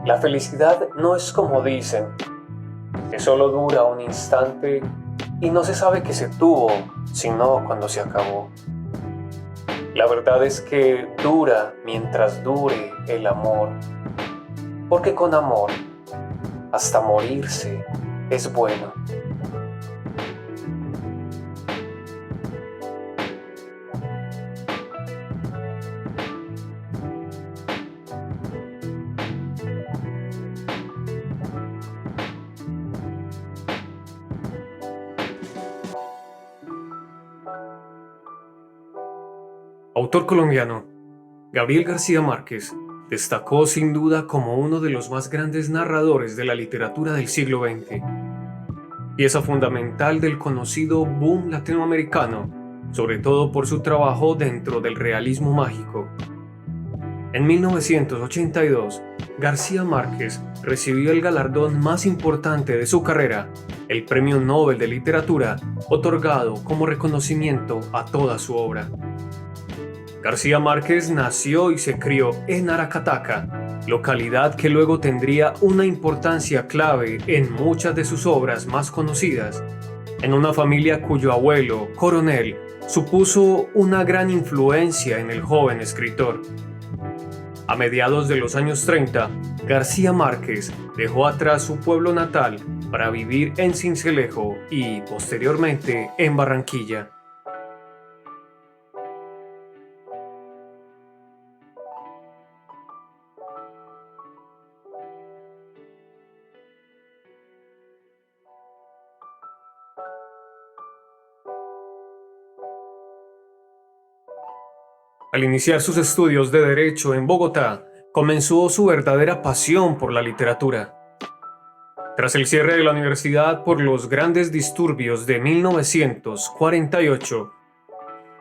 La felicidad no es como dicen, que solo dura un instante y no se sabe que se tuvo, sino cuando se acabó. La verdad es que dura mientras dure el amor, porque con amor, hasta morirse es bueno. Autor colombiano, Gabriel García Márquez destacó sin duda como uno de los más grandes narradores de la literatura del siglo XX, pieza fundamental del conocido boom latinoamericano, sobre todo por su trabajo dentro del realismo mágico. En 1982, García Márquez recibió el galardón más importante de su carrera, el Premio Nobel de Literatura, otorgado como reconocimiento a toda su obra. García Márquez nació y se crió en Aracataca, localidad que luego tendría una importancia clave en muchas de sus obras más conocidas, en una familia cuyo abuelo, coronel, supuso una gran influencia en el joven escritor. A mediados de los años 30, García Márquez dejó atrás su pueblo natal para vivir en Sincelejo y, posteriormente, en Barranquilla. Al iniciar sus estudios de Derecho en Bogotá, comenzó su verdadera pasión por la literatura. Tras el cierre de la universidad por los grandes disturbios de 1948,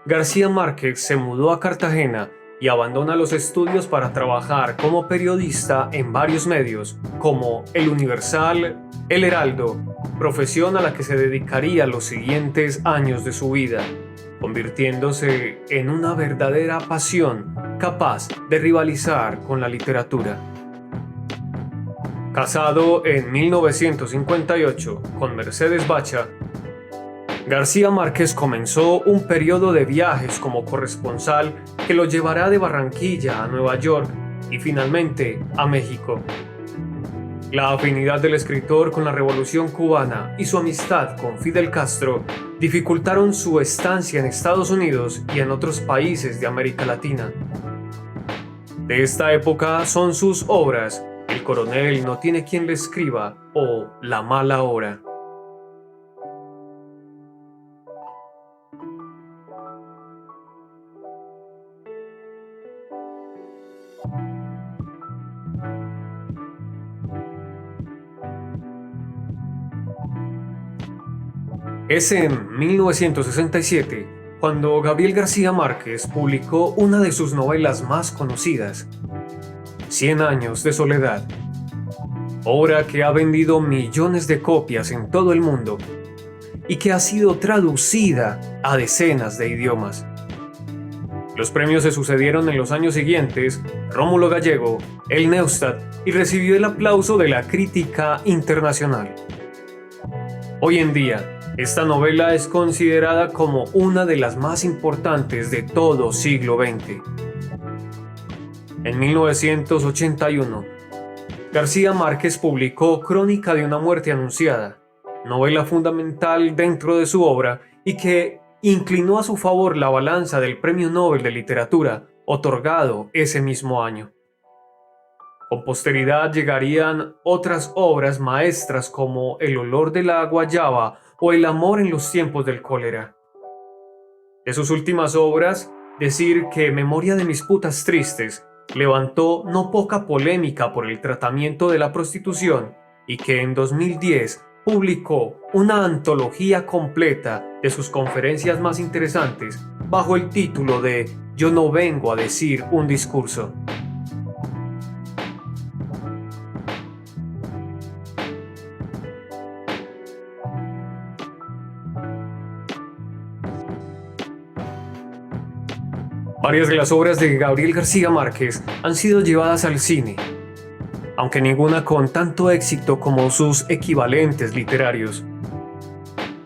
García Márquez se mudó a Cartagena y abandona los estudios para trabajar como periodista en varios medios, como El Universal, El Heraldo, profesión a la que se dedicaría los siguientes años de su vida, convirtiéndose en una verdadera pasión capaz de rivalizar con la literatura. Casado en 1958 con Mercedes Bacha, García Márquez comenzó un periodo de viajes como corresponsal que lo llevará de Barranquilla a Nueva York y finalmente a México. La afinidad del escritor con la Revolución cubana y su amistad con Fidel Castro dificultaron su estancia en Estados Unidos y en otros países de América Latina. De esta época son sus obras El coronel no tiene quien le escriba o La mala hora. Es en 1967 cuando Gabriel García Márquez publicó una de sus novelas más conocidas, Cien años de soledad, obra que ha vendido millones de copias en todo el mundo y que ha sido traducida a decenas de idiomas. Los premios se sucedieron en los años siguientes, Rómulo Gallego, el Neustadt, y recibió el aplauso de la crítica internacional. Hoy en día, esta novela es considerada como una de las más importantes de todo siglo XX. En 1981, García Márquez publicó Crónica de una muerte anunciada, novela fundamental dentro de su obra y que inclinó a su favor la balanza del Premio Nobel de Literatura, otorgado ese mismo año. Con posteridad llegarían otras obras maestras como El olor de la guayaba o El amor en los tiempos del cólera. De sus últimas obras, decir que Memoria de mis putas tristes levantó no poca polémica por el tratamiento de la prostitución y que en 2010 publicó una antología completa de sus conferencias más interesantes bajo el título de Yo no vengo a decir un discurso. Varias de las obras de Gabriel García Márquez han sido llevadas al cine. aunque ninguna con tanto éxito como sus equivalentes literarios.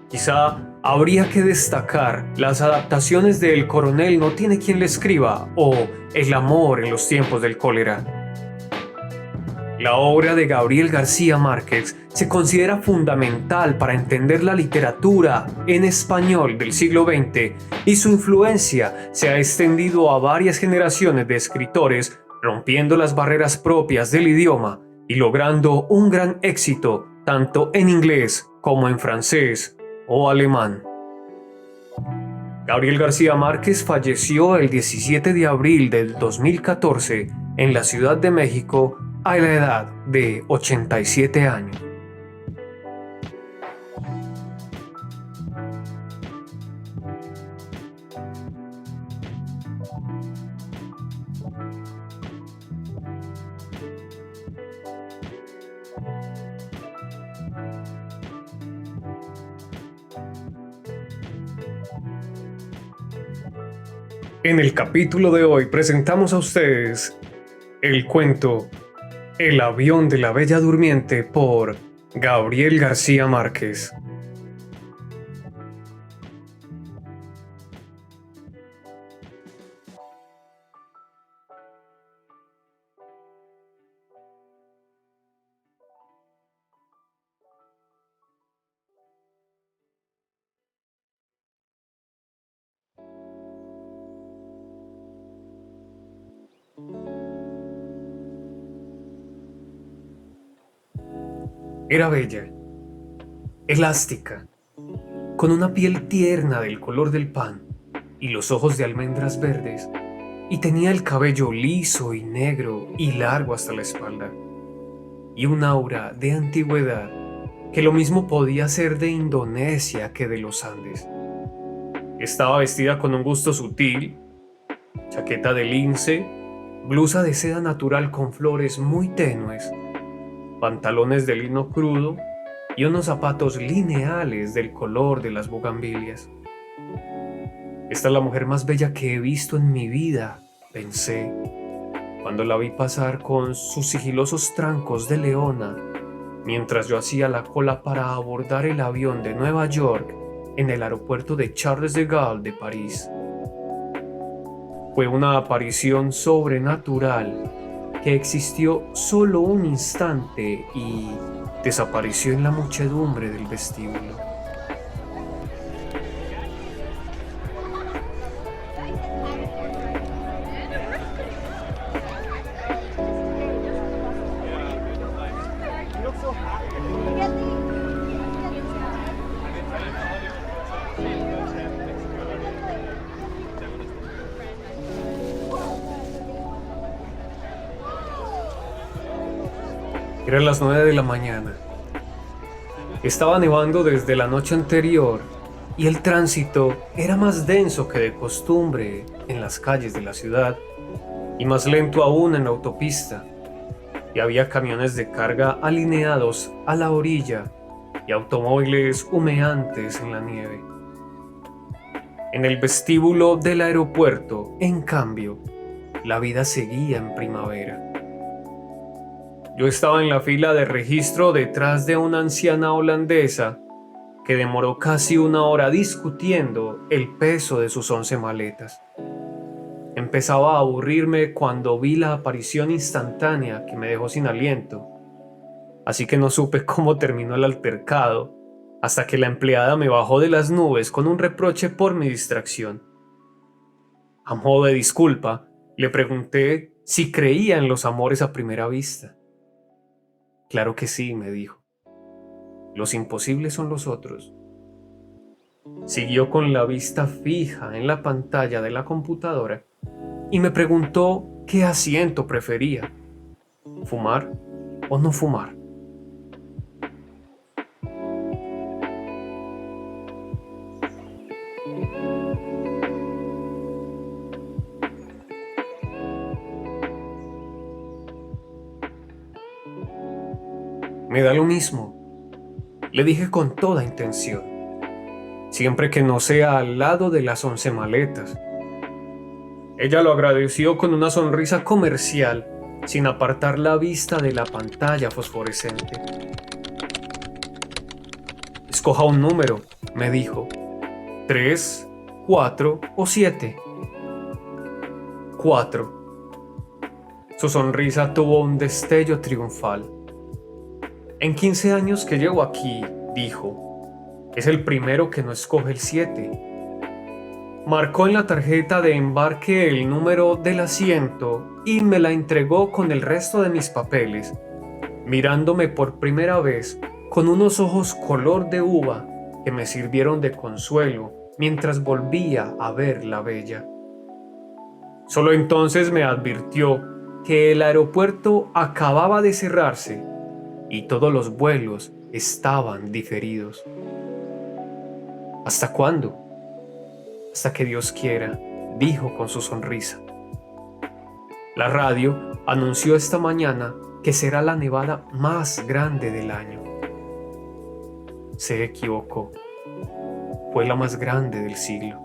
Quizá habría que destacar las adaptaciones de El coronel no tiene quien le escriba o El amor en los tiempos del cólera. La obra de Gabriel García Márquez se considera fundamental para entender la literatura en español del siglo XX y su influencia se ha extendido a varias generaciones de escritores, rompiendo las barreras propias del idioma y logrando un gran éxito tanto en inglés como en francés o alemán. Gabriel García Márquez falleció el 17 de abril del 2014 en la Ciudad de México a la edad de 87 años. En el capítulo de hoy presentamos a ustedes el cuento El avión de la Bella Durmiente por Gabriel García Márquez. Era bella, elástica, con una piel tierna del color del pan y los ojos de almendras verdes, y tenía el cabello liso y negro y largo hasta la espalda, y un aura de antigüedad que lo mismo podía ser de Indonesia que de los Andes. Estaba vestida con un gusto sutil, chaqueta de lince, blusa de seda natural con flores muy tenues, pantalones de lino crudo y unos zapatos lineales del color de las bugambilias. Esta es la mujer más bella que he visto en mi vida, pensé, cuando la vi pasar con sus sigilosos trancos de leona, mientras yo hacía la cola para abordar el avión de Nueva York en el aeropuerto de Charles de Gaulle de París. Fue una aparición sobrenatural que existió solo un instante y desapareció en la muchedumbre del vestíbulo. Eran las 9 de la mañana. Estaba nevando desde la noche anterior y el tránsito era más denso que de costumbre en las calles de la ciudad y más lento aún en la autopista. Y había camiones de carga alineados a la orilla y automóviles humeantes en la nieve. En el vestíbulo del aeropuerto, en cambio, la vida seguía en primavera. Yo estaba en la fila de registro detrás de una anciana holandesa que demoró casi una hora discutiendo el peso de sus 11 maletas. Empezaba a aburrirme cuando vi la aparición instantánea que me dejó sin aliento, así que no supe cómo terminó el altercado hasta que la empleada me bajó de las nubes con un reproche por mi distracción. A modo de disculpa, le pregunté si creía en los amores a primera vista. Claro que sí, me dijo. Los imposibles son los otros. Siguió con la vista fija en la pantalla de la computadora y me preguntó qué asiento prefería, fumar o no fumar. Me da lo mismo, le dije con toda intención, siempre que no sea al lado de las 11 maletas. Ella lo agradeció con una sonrisa comercial sin apartar la vista de la pantalla fosforescente. Escoja un número, me dijo. 3, 4 o 7. 4. Su sonrisa tuvo un destello triunfal. En 15 años que llevo aquí, dijo, es el primero que no escoge el 7. Marcó en la tarjeta de embarque el número del asiento y me la entregó con el resto de mis papeles, mirándome por primera vez con unos ojos color de uva que me sirvieron de consuelo mientras volvía a ver la bella. Solo entonces me advirtió que el aeropuerto acababa de cerrarse y todos los vuelos estaban diferidos. ¿Hasta cuándo? Hasta que Dios quiera, dijo con su sonrisa. La radio anunció esta mañana que será la nevada más grande del año. Se equivocó. Fue la más grande del siglo.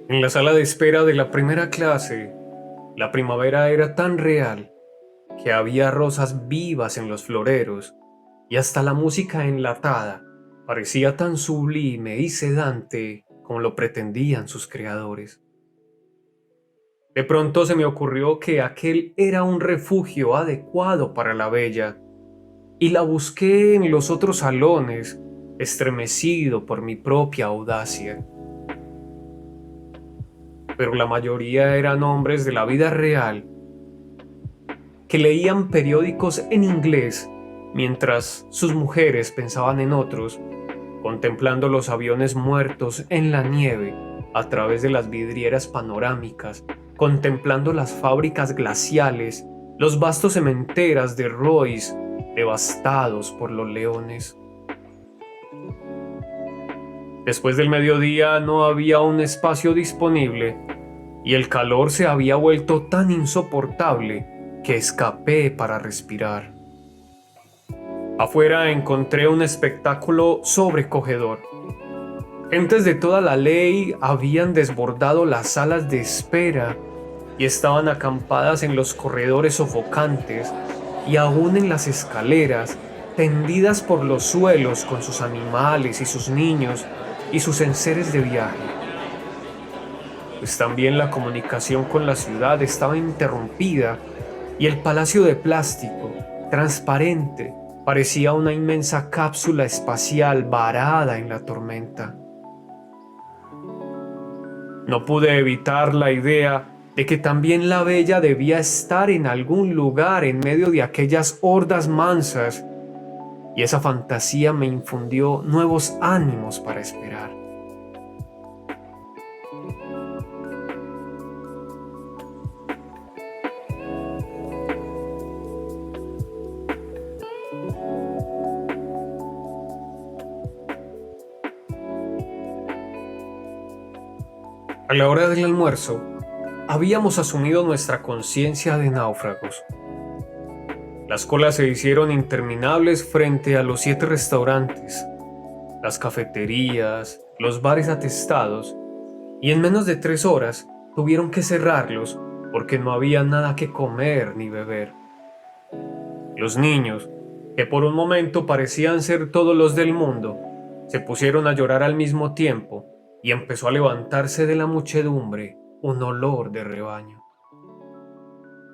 En la sala de espera de la primera clase, la primavera era tan real que había rosas vivas en los floreros y hasta la música enlatada parecía tan sublime y sedante como lo pretendían sus creadores. De pronto se me ocurrió que aquel era un refugio adecuado para la bella y la busqué en los otros salones, estremecido por mi propia audacia. Pero la mayoría eran hombres de la vida real que leían periódicos en inglés mientras sus mujeres pensaban en otros, contemplando los aviones muertos en la nieve a través de las vidrieras panorámicas, contemplando las fábricas glaciales, los vastos cementeros de Royce devastados por los leones. Después del mediodía no había un espacio disponible y el calor se había vuelto tan insoportable que escapé para respirar. Afuera encontré un espectáculo sobrecogedor. Gentes de toda la ley habían desbordado las salas de espera y estaban acampadas en los corredores sofocantes y aún en las escaleras, tendidas por los suelos con sus animales y sus niños y sus enseres de viaje. Pues también la comunicación con la ciudad estaba interrumpida y el palacio de plástico, transparente, parecía una inmensa cápsula espacial varada en la tormenta. No pude evitar la idea de que también la bella debía estar en algún lugar en medio de aquellas hordas mansas, y esa fantasía me infundió nuevos ánimos para esperar. A la hora del almuerzo, habíamos asumido nuestra conciencia de náufragos. Las colas se hicieron interminables frente a los 7 restaurantes, las cafeterías, los bares atestados, y en menos de 3 horas tuvieron que cerrarlos porque no había nada que comer ni beber. Los niños, que por un momento parecían ser todos los del mundo, se pusieron a llorar al mismo tiempo y empezó a levantarse de la muchedumbre un olor de rebaño.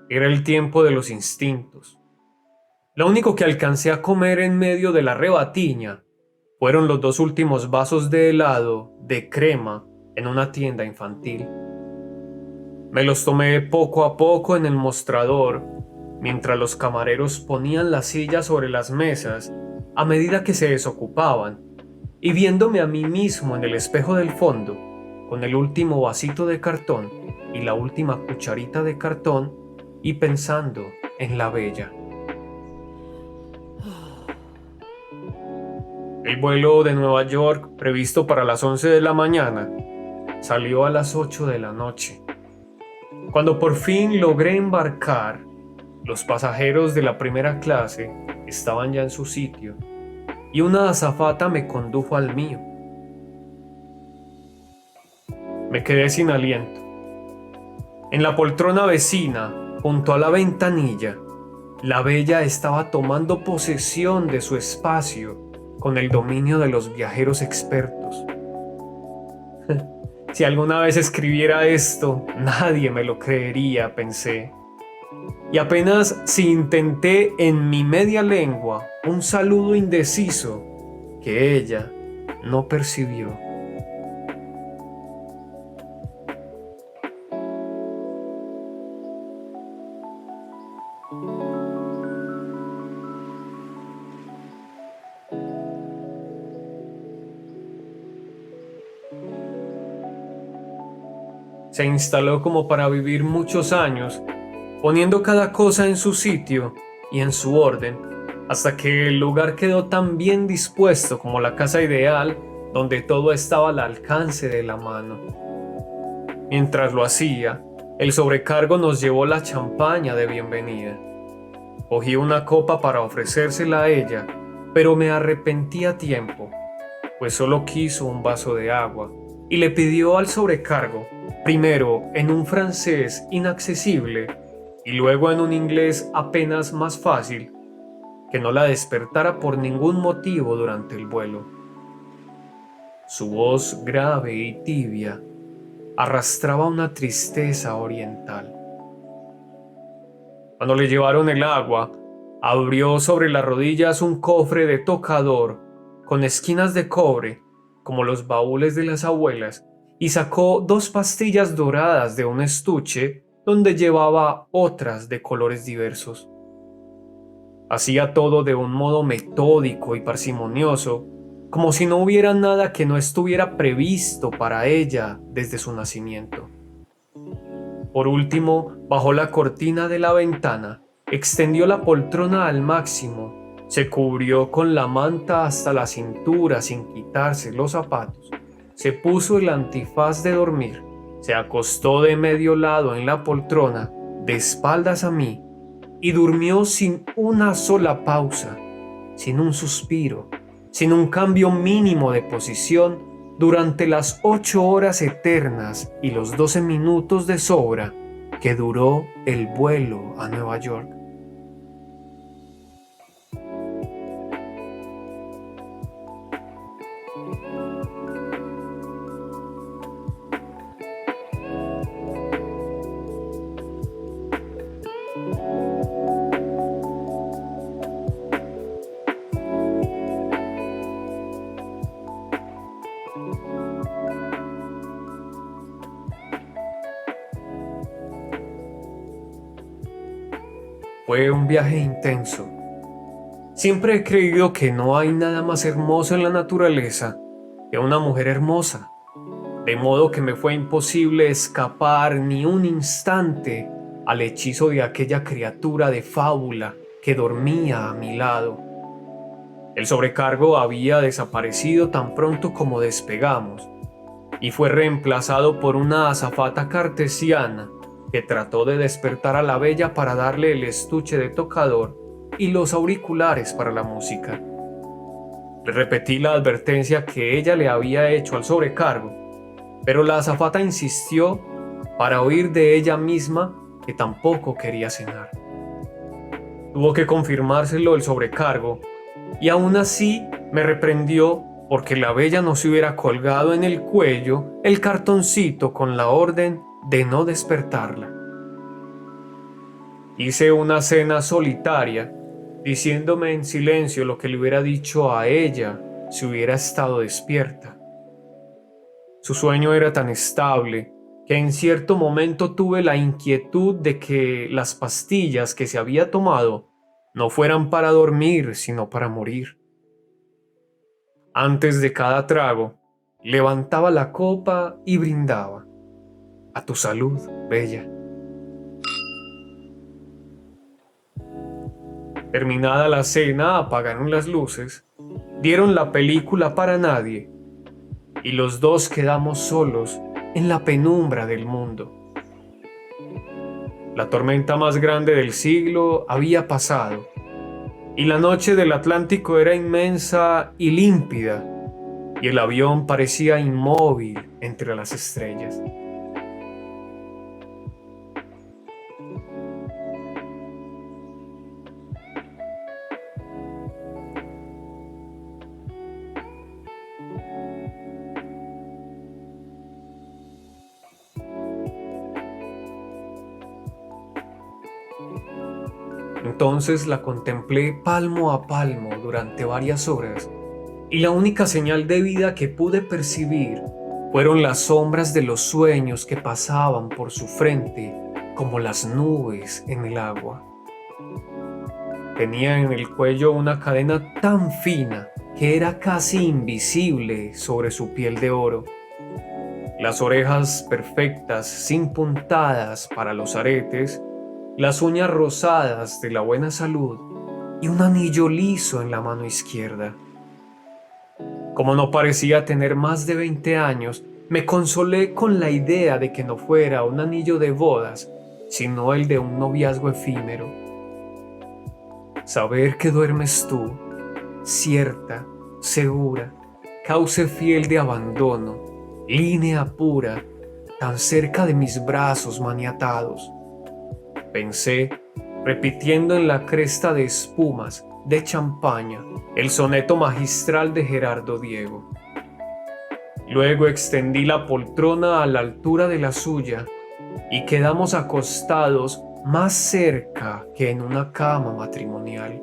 Era el tiempo de los instintos. Lo único que alcancé a comer en medio de la rebatiña fueron los 2 últimos vasos de helado de crema en una tienda infantil. Me los tomé poco a poco en el mostrador, mientras los camareros ponían las sillas sobre las mesas a medida que se desocupaban, y viéndome a mí mismo en el espejo del fondo, con el último vasito de cartón y la última cucharita de cartón, y pensando en la bella. El vuelo de Nueva York, previsto para las 11 de la mañana, salió a las 8 de la noche. Cuando por fin logré embarcar, los pasajeros de la primera clase estaban ya en su sitio y una azafata me condujo al mío. Me quedé sin aliento. En la poltrona vecina, junto a la ventanilla, la bella estaba tomando posesión de su espacio con el dominio de los viajeros expertos. Si alguna vez escribiera esto, nadie me lo creería, pensé. Y apenas si intenté en mi media lengua un saludo indeciso que ella no percibió. Se instaló como para vivir muchos años, poniendo cada cosa en su sitio y en su orden, hasta que el lugar quedó tan bien dispuesto como la casa ideal, donde todo estaba al alcance de la mano. Mientras lo hacía, el sobrecargo nos llevó la champaña de bienvenida. Cogí una copa para ofrecérsela a ella, pero me arrepentí a tiempo, pues solo quiso un vaso de agua y le pidió al sobrecargo, primero en un francés inaccesible y luego en un inglés apenas más fácil, que no la despertara por ningún motivo durante el vuelo. Su voz grave y tibia arrastraba una tristeza oriental. Cuando le llevaron el agua, abrió sobre las rodillas un cofre de tocador con esquinas de cobre, como los baúles de las abuelas, y sacó 2 pastillas doradas de un estuche donde llevaba otras de colores diversos. Hacía todo de un modo metódico y parsimonioso, como si no hubiera nada que no estuviera previsto para ella desde su nacimiento. Por último, bajó la cortina de la ventana, extendió la poltrona al máximo, se cubrió con la manta hasta la cintura sin quitarse los zapatos, se puso el antifaz de dormir, se acostó de medio lado en la poltrona, de espaldas a mí, y durmió sin una sola pausa, sin un suspiro, sin un cambio mínimo de posición durante las 8 horas eternas y los 12 minutos de sobra que duró el vuelo a Nueva York. Fue un viaje intenso. Siempre he creído que no hay nada más hermoso en la naturaleza que una mujer hermosa, de modo que me fue imposible escapar ni un instante al hechizo de aquella criatura de fábula que dormía a mi lado. El sobrecargo había desaparecido tan pronto como despegamos y fue reemplazado por una azafata cartesiana que trató de despertar a la bella para darle el estuche de tocador y los auriculares para la música. Le repetí la advertencia que ella le había hecho al sobrecargo, pero la azafata insistió para oír de ella misma que tampoco quería cenar. Tuvo que confirmárselo el sobrecargo y aún así me reprendió porque la bella no se hubiera colgado en el cuello el cartoncito con la orden de no despertarla. Hice una cena solitaria, diciéndome en silencio lo que le hubiera dicho a ella si hubiera estado despierta. Su sueño era tan estable que en cierto momento tuve la inquietud de que las pastillas que se había tomado no fueran para dormir, sino para morir. Antes de cada trago, levantaba la copa y brindaba. A tu salud, bella. Terminada la cena, apagaron las luces Dieron la película para nadie y los dos quedamos solos en la penumbra del mundo. La tormenta más grande del siglo había pasado y la noche del Atlántico era inmensa y límpida y el avión parecía inmóvil entre las estrellas. Entonces la contemplé palmo a palmo durante varias horas y la única señal de vida que pude percibir fueron las sombras de los sueños que pasaban por su frente como las nubes en el agua. Tenía en el cuello una cadena tan fina que era casi invisible sobre su piel de oro. Las orejas perfectas, sin puntadas para los aretes, las uñas rosadas de la buena salud y un anillo liso en la mano izquierda. Como no parecía tener más de 20 años, me consolé con la idea de que no fuera un anillo de bodas, sino el de un noviazgo efímero. Saber que duermes tú, cierta, segura, cauce fiel de abandono, línea pura, tan cerca de mis brazos maniatados. Pensé, repitiendo en la cresta de espumas de champaña el soneto magistral de Gerardo Diego. Luego extendí la poltrona a la altura de la suya y quedamos acostados más cerca que en una cama matrimonial.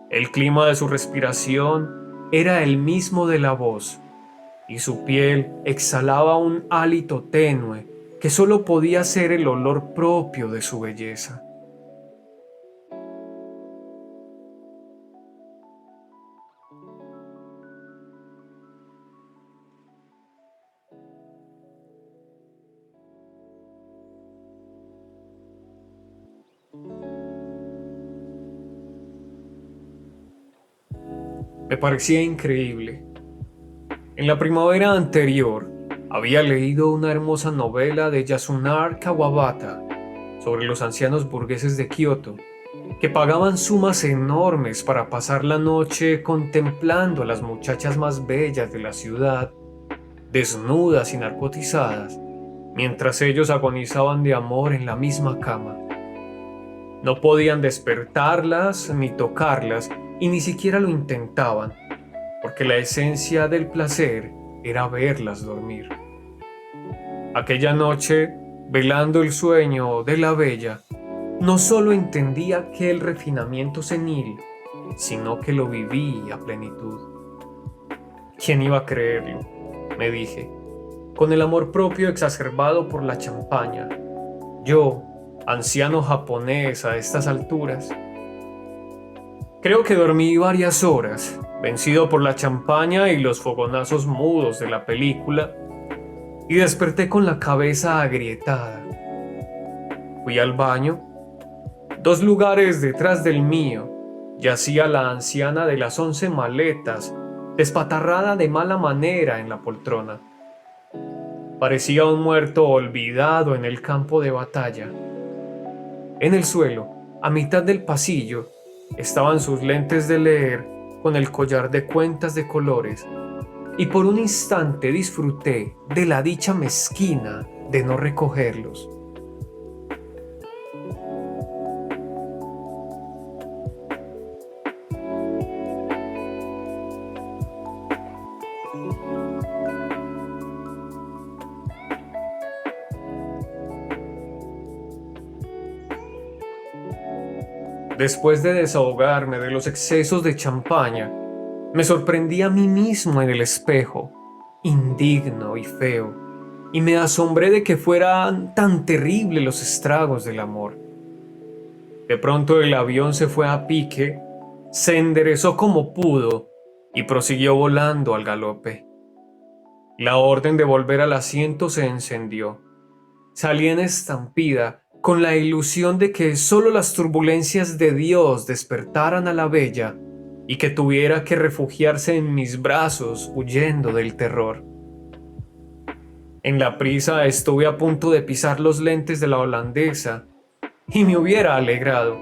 El clima de su respiración era el mismo de la voz y su piel exhalaba un hálito tenue que solo podía ser el olor propio de su belleza. Me parecía increíble. En la primavera anterior había leído una hermosa novela de Yasunari Kawabata sobre los ancianos burgueses de Kioto, que pagaban sumas enormes para pasar la noche contemplando a las muchachas más bellas de la ciudad, desnudas y narcotizadas, mientras ellos agonizaban de amor en la misma cama. No podían despertarlas ni tocarlas y ni siquiera lo intentaban, porque la esencia del placer era verlas dormir. Aquella noche, velando el sueño de la bella, no solo entendí aquel refinamiento senil, sino que lo viví a plenitud. ¿Quién iba a creerlo?, me dije, con el amor propio exacerbado por la champaña. Yo, anciano japonés a estas alturas. Creo que dormí varias horas, vencido por la champaña y los fogonazos mudos de la película, y desperté con la cabeza agrietada. Fui al baño. 2 lugares detrás del mío yacía la anciana de las 11 maletas, despatarrada de mala manera en la poltrona. Parecía un muerto olvidado en el campo de batalla. En el suelo, a mitad del pasillo, estaban sus lentes de leer con el collar de cuentas de colores, y por un instante disfruté de la dicha mezquina de no recogerlos. Después de desahogarme de los excesos de champaña, me sorprendí a mí mismo en el espejo, indigno y feo, y me asombré de que fueran tan terribles los estragos del amor. De pronto el avión se fue a pique, se enderezó como pudo y prosiguió volando al galope. La orden de volver al asiento se encendió. Salí en estampida con la ilusión de que solo las turbulencias de Dios despertaran a la bella y que tuviera que refugiarse en mis brazos huyendo del terror. En la prisa estuve a punto de pisar los lentes de la holandesa y me hubiera alegrado,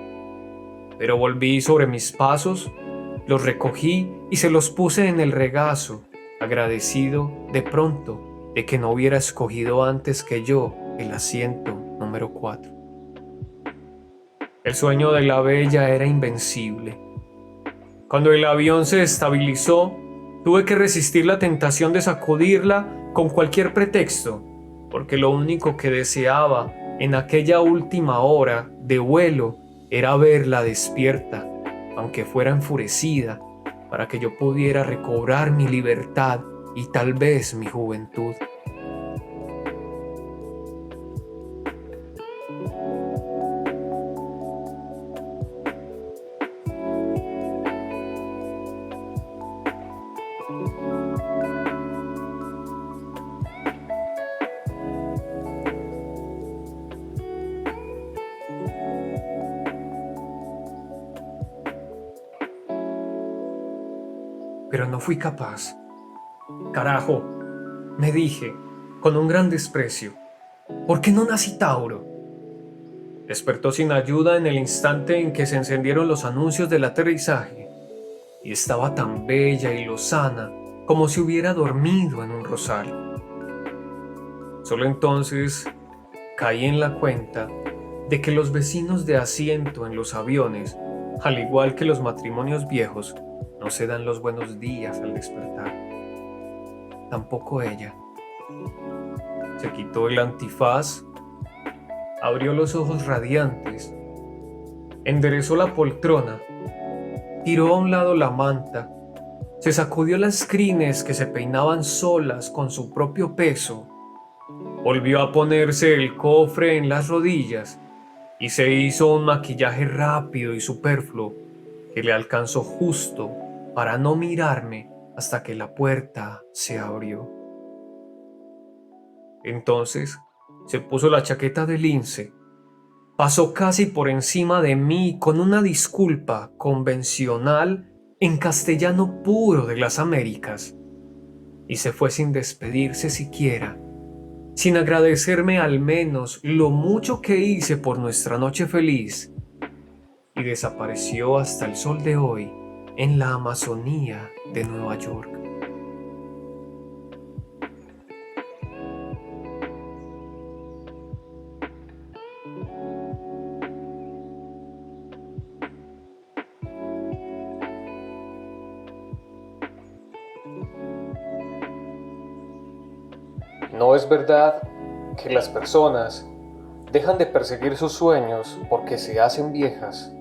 pero volví sobre mis pasos, los recogí y se los puse en el regazo, agradecido de pronto de que no hubiera escogido antes que yo el asiento número 4. El sueño de la bella era invencible. Cuando el avión se estabilizó, tuve que resistir la tentación de sacudirla con cualquier pretexto, porque lo único que deseaba en aquella última hora de vuelo era verla despierta, aunque fuera enfurecida, para que yo pudiera recobrar mi libertad y tal vez mi juventud. Pero no fui capaz. Carajo, me dije, con un gran desprecio, ¿por qué no nací Tauro? Despertó sin ayuda en el instante en que se encendieron los anuncios del aterrizaje, y estaba tan bella y lozana como si hubiera dormido en un rosal. Solo entonces caí en la cuenta de que los vecinos de asiento en los aviones, al igual que los matrimonios viejos, no se dan los buenos días al despertar. Tampoco ella. Se quitó el antifaz, abrió los ojos radiantes, enderezó la poltrona, tiró a un lado la manta, se sacudió las crines que se peinaban solas con su propio peso, volvió a ponerse el cofre en las rodillas y se hizo un maquillaje rápido y superfluo que le alcanzó justo para no mirarme hasta que la puerta se abrió. Entonces se puso la chaqueta de lince, pasó casi por encima de mí con una disculpa convencional en castellano puro de las Américas y se fue sin despedirse siquiera, sin agradecerme al menos lo mucho que hice por nuestra noche feliz, y desapareció hasta el sol de hoy en la Amazonía de Nueva York. No es verdad que las personas dejan de perseguir sus sueños porque se hacen viejas,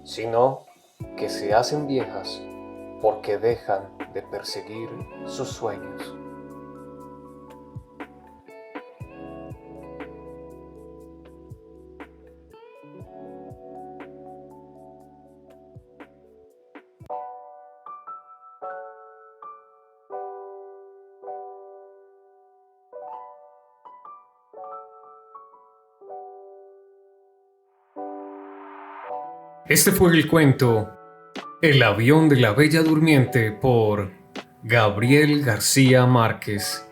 sino que se hacen viejas porque dejan de perseguir sus sueños. Este fue el cuento El avión de la Bella Durmiente por Gabriel García Márquez.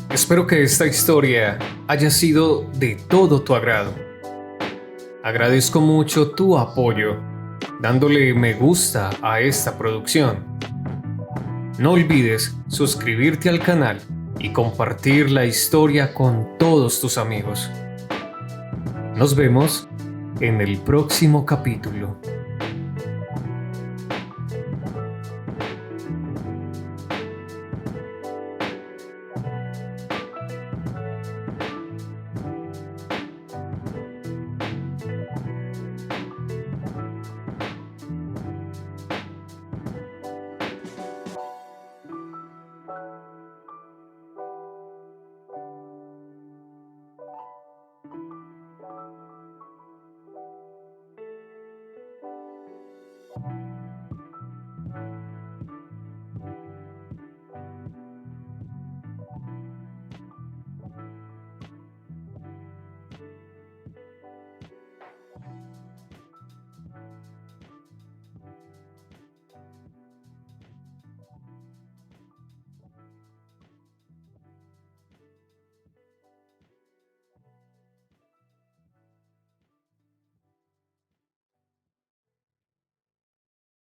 Espero que esta historia haya sido de todo tu agrado. Agradezco mucho tu apoyo, dándole me gusta a esta producción. No olvides suscribirte al canal y compartir la historia con todos tus amigos. Nos vemos en el próximo capítulo.